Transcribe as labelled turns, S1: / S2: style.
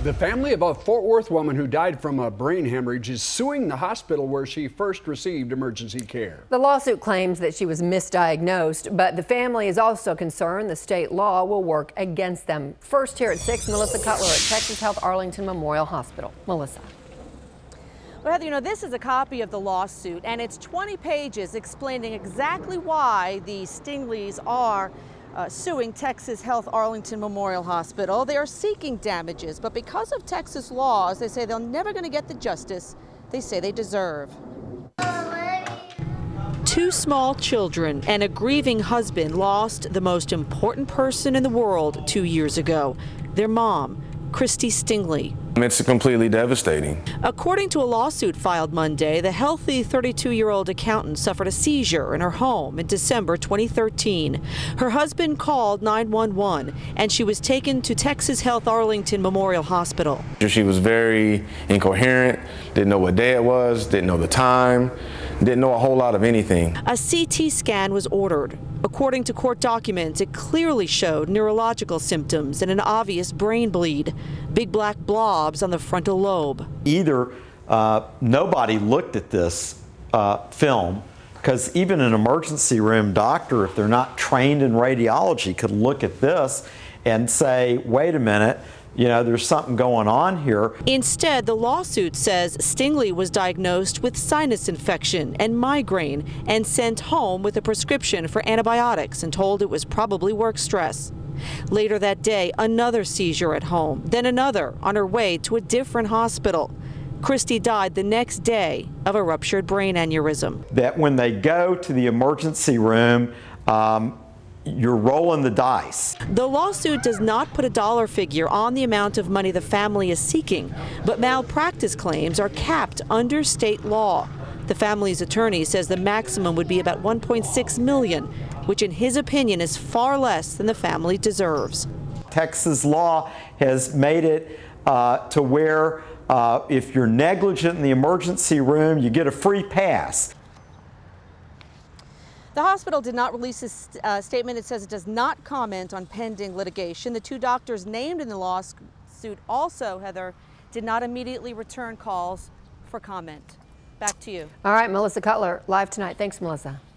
S1: The family of a Fort Worth woman who died from a brain hemorrhage is suing the hospital where she first received emergency care.
S2: The lawsuit claims that she was misdiagnosed, but the family is also concerned the state law will work against them. First here at 6, Melissa Cutler at Texas Health Arlington Memorial Hospital. Melissa.
S3: Well, Heather, this is a copy of the lawsuit, and it's 20 pages explaining exactly why the Stingleys are suing Texas Health Arlington Memorial Hospital. They are seeking damages, but because of Texas laws, they say they're never going to get the justice they say they deserve. Two small children and a grieving husband lost the most important person in the world 2 years ago, their mom, Christy Stingley.
S4: It's completely devastating.
S3: According to a lawsuit filed Monday, the healthy 32-year-old accountant suffered a seizure in her home in December 2013. Her husband called 911 and she was taken to Texas Health Arlington Memorial Hospital.
S4: She was very incoherent, didn't know what day it was, didn't know the time, didn't know a whole lot of anything.
S3: A CT scan was ordered. According to court documents, it clearly showed neurological symptoms and an obvious brain bleed, big black blobs on the frontal lobe.
S5: Either nobody looked at this film, because even an emergency room doctor, if they're not trained in radiology, could look at this and say, wait a minute, you know, there's something going on here.
S3: Instead, the lawsuit says Stingley was diagnosed with sinus infection and migraine and sent home with a prescription for antibiotics and told it was probably work stress. Later that day, another seizure at home, then another on her way to a different hospital. Christy died the next day of a ruptured brain aneurysm.
S5: That when they go to the emergency room, you're rolling the dice.
S3: The lawsuit does not put a dollar figure on the amount of money the family is seeking, but malpractice claims are capped under state law. The family's attorney says the maximum would be about $1.6 million, which in his opinion is far less than the family deserves.
S5: Texas law has made it to where if you're negligent in the emergency room, you get a free pass.
S3: The hospital did not release a statement. It says it does not comment on pending litigation. The two doctors named in the lawsuit also, Heather, did not immediately return calls for comment. Back to you.
S2: All right, Melissa Cutler, live tonight. Thanks, Melissa.